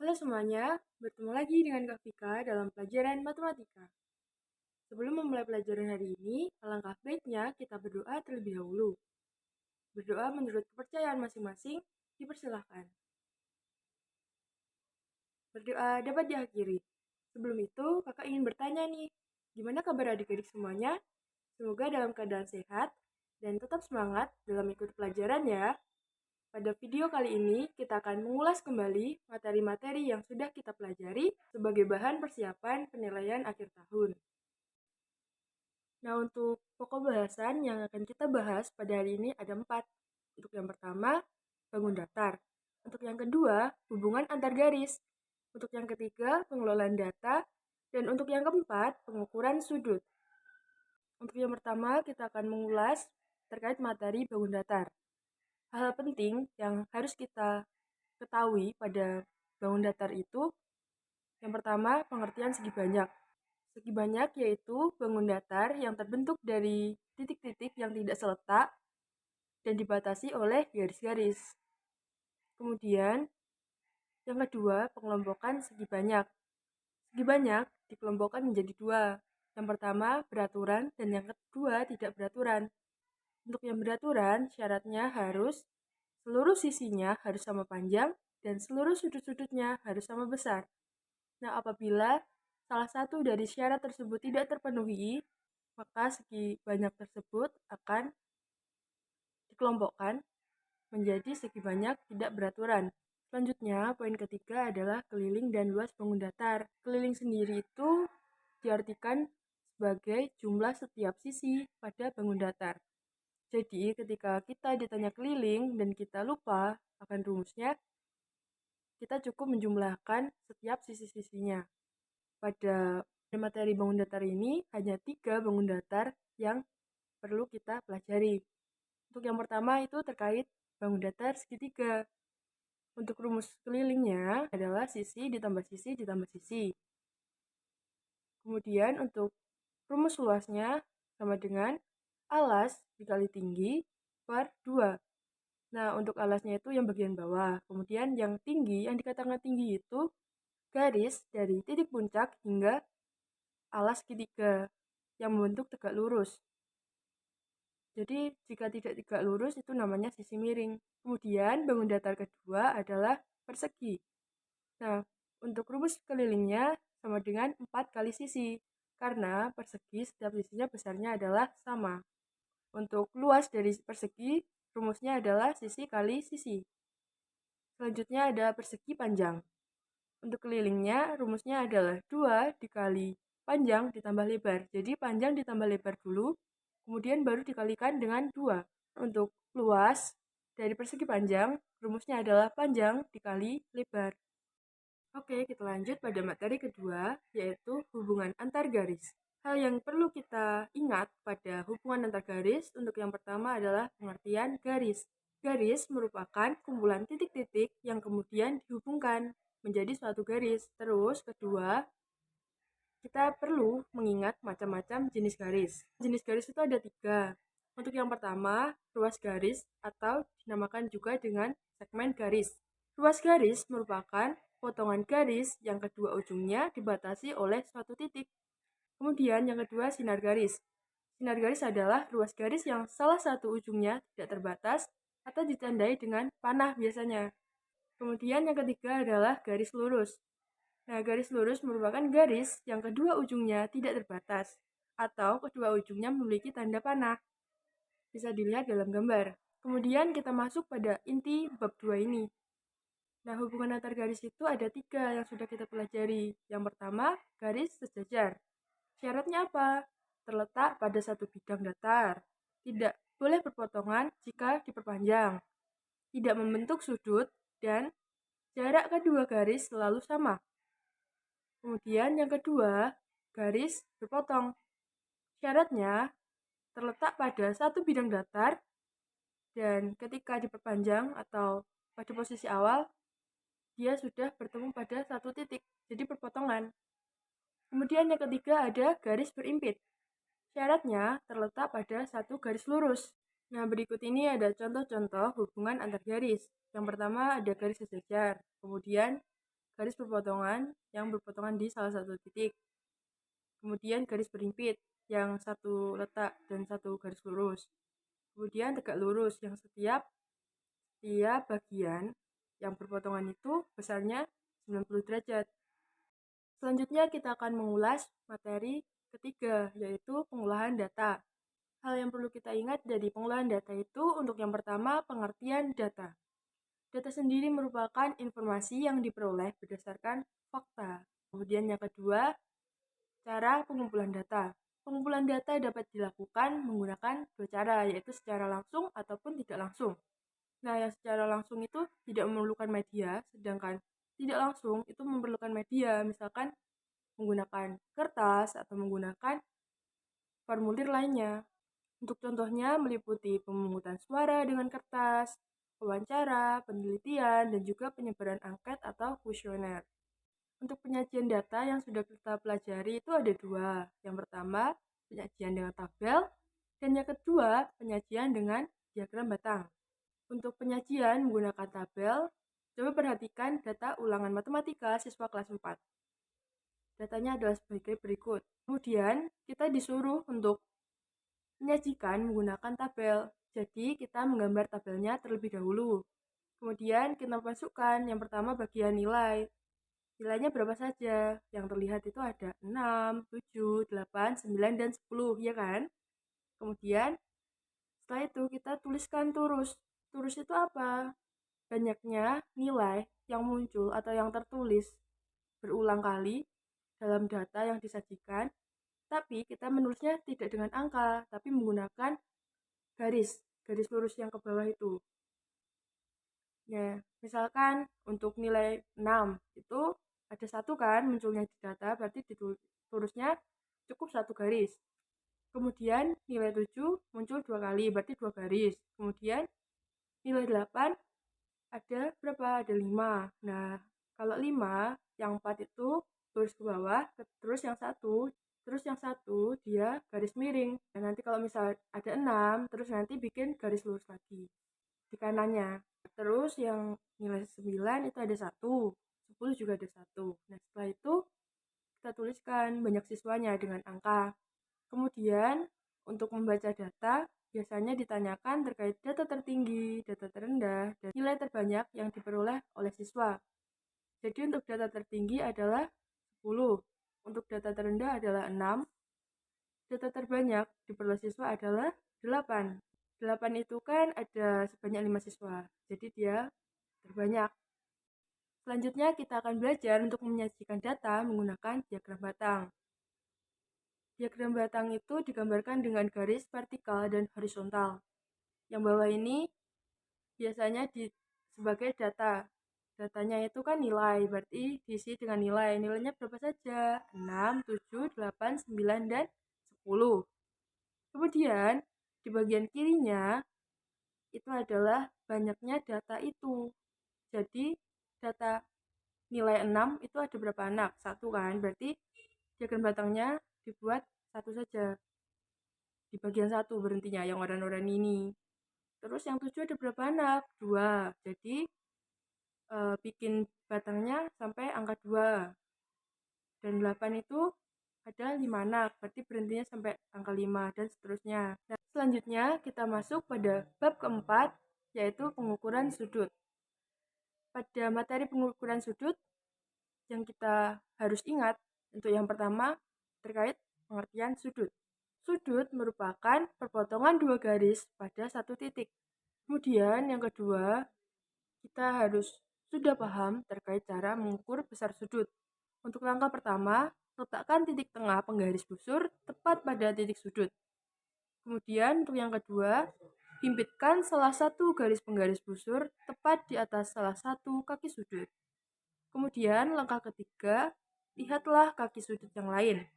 Halo semuanya, bertemu lagi dengan Kak Vika dalam pelajaran matematika. Sebelum memulai pelajaran hari ini, alangkah baiknya kita berdoa terlebih dahulu. Berdoa menurut kepercayaan masing-masing, dipersilahkan. Berdoa dapat diakhiri. Sebelum itu, kakak ingin bertanya nih, gimana kabar adik-adik semuanya? Semoga dalam keadaan sehat dan tetap semangat dalam ikut pelajaran ya. Pada video kali ini, kita akan mengulas kembali materi-materi yang sudah kita pelajari sebagai bahan persiapan penilaian akhir tahun. Nah, untuk pokok bahasan yang akan kita bahas pada hari ini ada 4. Untuk yang pertama, bangun datar. Untuk yang kedua, hubungan antar garis. Untuk yang ketiga, pengelolaan data. Dan untuk yang keempat, pengukuran sudut. Untuk yang pertama, kita akan mengulas terkait materi bangun datar. Hal penting yang harus kita ketahui pada bangun datar itu, yang pertama, pengertian segi banyak. Segi banyak yaitu bangun datar yang terbentuk dari titik-titik yang tidak seletak dan dibatasi oleh garis-garis. Kemudian, yang kedua, pengelompokan segi banyak. Segi banyak dikelompokkan menjadi 2. Yang pertama, beraturan dan yang kedua, tidak beraturan. Untuk yang beraturan, syaratnya harus seluruh sisinya harus sama panjang dan seluruh sudut-sudutnya harus sama besar. Nah, apabila salah satu dari syarat tersebut tidak terpenuhi, maka segi banyak tersebut akan dikelompokkan menjadi segi banyak tidak beraturan. Selanjutnya, poin ketiga adalah keliling dan luas bangun datar. Keliling sendiri itu diartikan sebagai jumlah setiap sisi pada bangun datar. Jadi, ketika kita ditanya keliling dan kita lupa akan rumusnya, kita cukup menjumlahkan setiap sisi-sisinya. Pada materi bangun datar ini, hanya 3 bangun datar yang perlu kita pelajari. Untuk yang pertama itu terkait bangun datar segitiga. Untuk rumus kelilingnya adalah sisi ditambah sisi ditambah sisi. Kemudian untuk rumus luasnya sama dengan alas dikali tinggi per 2. Nah, untuk alasnya itu yang bagian bawah. Kemudian yang tinggi, yang dikatakan tinggi itu garis dari titik puncak hingga alas segitiga yang membentuk tegak lurus. Jadi, jika tidak tegak lurus itu namanya sisi miring. Kemudian, bangun datar kedua adalah persegi. Nah, untuk rumus kelilingnya sama dengan 4 kali sisi, karena persegi setiap sisinya besarnya adalah sama. Untuk luas dari persegi, rumusnya adalah sisi kali sisi. Selanjutnya ada persegi panjang. Untuk kelilingnya, rumusnya adalah 2 dikali panjang ditambah lebar. Jadi panjang ditambah lebar dulu, kemudian baru dikalikan dengan 2. Untuk luas dari persegi panjang, rumusnya adalah panjang dikali lebar. Oke, kita lanjut pada materi kedua, yaitu hubungan antar garis. Hal yang perlu kita ingat pada hubungan antar garis, untuk yang pertama adalah pengertian garis. Garis merupakan kumpulan titik-titik yang kemudian dihubungkan menjadi suatu garis. Terus, kedua, kita perlu mengingat macam-macam jenis garis. Jenis garis itu ada 3. Untuk yang pertama, ruas garis atau dinamakan juga dengan segmen garis. Ruas garis merupakan potongan garis yang kedua ujungnya dibatasi oleh suatu titik. Kemudian yang kedua, sinar garis. Sinar garis adalah ruas garis yang salah satu ujungnya tidak terbatas atau ditandai dengan panah biasanya. Kemudian yang ketiga adalah garis lurus. Nah, garis lurus merupakan garis yang kedua ujungnya tidak terbatas atau kedua ujungnya memiliki tanda panah. Bisa dilihat dalam gambar. Kemudian kita masuk pada inti bab 2 ini. Nah, hubungan antar garis itu ada 3 yang sudah kita pelajari. Yang pertama, garis sejajar. Syaratnya apa? Terletak pada satu bidang datar. Tidak boleh berpotongan jika diperpanjang. Tidak membentuk sudut dan jarak kedua garis selalu sama. Kemudian yang kedua, garis berpotong. Syaratnya terletak pada satu bidang datar dan ketika diperpanjang atau pada posisi awal, dia sudah bertemu pada satu titik, jadi perpotongan. Kemudian yang ketiga ada garis berimpit. Syaratnya terletak pada satu garis lurus. Nah, berikut ini ada contoh-contoh hubungan antar garis. Yang pertama ada garis sejajar, kemudian garis berpotongan yang berpotongan di salah satu titik. Kemudian garis berimpit yang satu letak dan satu garis lurus. Kemudian tegak lurus yang setiap bagian yang berpotongan itu besarnya 90 derajat. Selanjutnya kita akan mengulas materi ketiga, yaitu pengolahan data. Hal yang perlu kita ingat dari pengolahan data itu untuk yang pertama, pengertian data. Data sendiri merupakan informasi yang diperoleh berdasarkan fakta. Kemudian yang kedua, cara pengumpulan data. Pengumpulan data dapat dilakukan menggunakan dua cara, yaitu secara langsung ataupun tidak langsung. Nah, yang secara langsung itu tidak memerlukan media, sedangkan tidak langsung itu memerlukan media, misalkan menggunakan kertas atau menggunakan formulir lainnya. Untuk contohnya meliputi pemungutan suara dengan kertas, wawancara, penelitian, dan juga penyebaran angket atau kuesioner. Untuk penyajian data yang sudah kita pelajari itu ada dua. Yang pertama, penyajian dengan tabel, dan yang kedua, penyajian dengan diagram batang. Untuk penyajian menggunakan tabel, coba perhatikan data ulangan matematika siswa kelas 4. Datanya adalah sebagai berikut. Kemudian, kita disuruh untuk menyajikan menggunakan tabel. Jadi, kita menggambar tabelnya terlebih dahulu. Kemudian, kita masukkan yang pertama bagian nilai. Nilainya berapa saja? Yang terlihat itu ada 6, 7, 8, 9, dan 10, ya kan? Kemudian, setelah itu kita tuliskan turus. Turus itu apa? Banyaknya nilai yang muncul atau yang tertulis berulang kali dalam data yang disajikan, tapi kita menulisnya tidak dengan angka, tapi menggunakan garis lurus yang ke bawah itu. Ya, misalkan untuk nilai 6 itu ada satu kan munculnya di data, berarti tulisnya cukup satu garis. Kemudian nilai 7 muncul dua kali, berarti dua garis. Kemudian nilai 8 ada berapa? Ada 5. Nah, kalau 5, yang 4 itu tulis ke bawah, terus yang satu dia garis miring. Dan nanti kalau misal ada 6, terus nanti bikin garis lurus lagi di kanannya. Terus yang nilai 9 itu ada 1, 10 juga ada 1. Nah, setelah itu kita tuliskan banyak siswanya dengan angka. Kemudian, untuk membaca data, biasanya ditanyakan terkait data tertinggi, data terendah, dan nilai terbanyak yang diperoleh oleh siswa. Jadi untuk data tertinggi adalah 10, untuk data terendah adalah 6, data terbanyak diperoleh siswa adalah 8. 8 itu kan ada sebanyak 5 siswa, jadi dia terbanyak. Selanjutnya kita akan belajar untuk menyajikan data menggunakan diagram batang. Diagram batang itu digambarkan dengan garis vertikal dan horizontal. Yang bawah ini biasanya sebagai data. Datanya itu kan nilai, berarti diisi dengan nilai. Nilainya berapa saja? 6, 7, 8, 9, dan 10. Kemudian, di bagian kirinya, itu adalah banyaknya data itu. Jadi, data nilai 6 itu ada berapa anak? 1 kan, berarti diagram batangnya dibuat satu saja. Di bagian 1 berhentinya, yang warna-warni ini. Terus yang 7 ada berapa anak? 2. Jadi, bikin batangnya sampai angka 2. Dan 8 itu ada 5 anak, berarti berhentinya sampai angka 5 dan seterusnya. Nah, selanjutnya kita masuk pada bab keempat, yaitu pengukuran sudut. Pada materi pengukuran sudut, yang kita harus ingat untuk yang pertama terkait pengertian sudut. Sudut merupakan perpotongan dua garis pada satu titik. Kemudian yang kedua, kita harus sudah paham terkait cara mengukur besar sudut. Untuk langkah pertama, letakkan titik tengah penggaris busur tepat pada titik sudut. Kemudian untuk yang kedua, himpitkan salah satu garis penggaris busur tepat di atas salah satu kaki sudut. Kemudian langkah ketiga, lihatlah kaki sudut yang lain.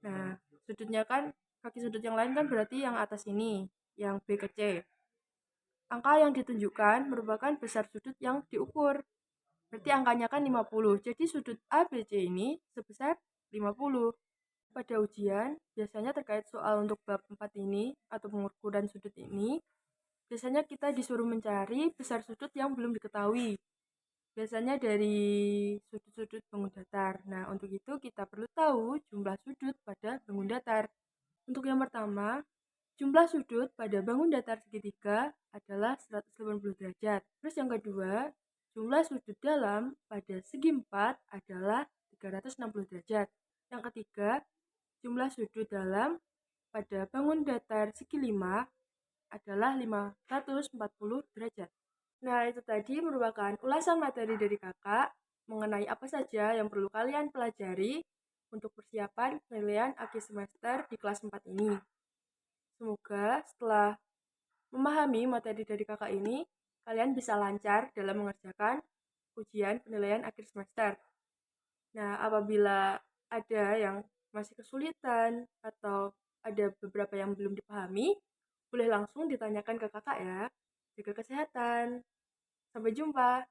Nah, sudutnya kan, kaki sudut yang lain kan berarti yang atas ini, yang B ke C. Angka yang ditunjukkan merupakan besar sudut yang diukur. Berarti angkanya kan 50. Jadi sudut ABC ini sebesar 50. Pada ujian, biasanya terkait soal untuk bab 4 ini atau pengukuran sudut ini, biasanya kita disuruh mencari besar sudut yang belum diketahui. Biasanya dari sudut-sudut bangun datar. Nah, untuk itu kita perlu tahu jumlah sudut pada bangun datar. Untuk yang pertama, jumlah sudut pada bangun datar segitiga adalah 180 derajat. Terus yang kedua, jumlah sudut dalam pada segi empat adalah 360 derajat. Yang ketiga, jumlah sudut dalam pada bangun datar segi lima adalah 540 derajat. Nah, itu tadi merupakan ulasan materi dari kakak mengenai apa saja yang perlu kalian pelajari untuk persiapan penilaian akhir semester di kelas 4 ini. Semoga setelah memahami materi dari kakak ini, kalian bisa lancar dalam mengerjakan ujian penilaian akhir semester. Nah, apabila ada yang masih kesulitan atau ada beberapa yang belum dipahami, boleh langsung ditanyakan ke kakak ya. Jaga kesehatan. Sampai jumpa.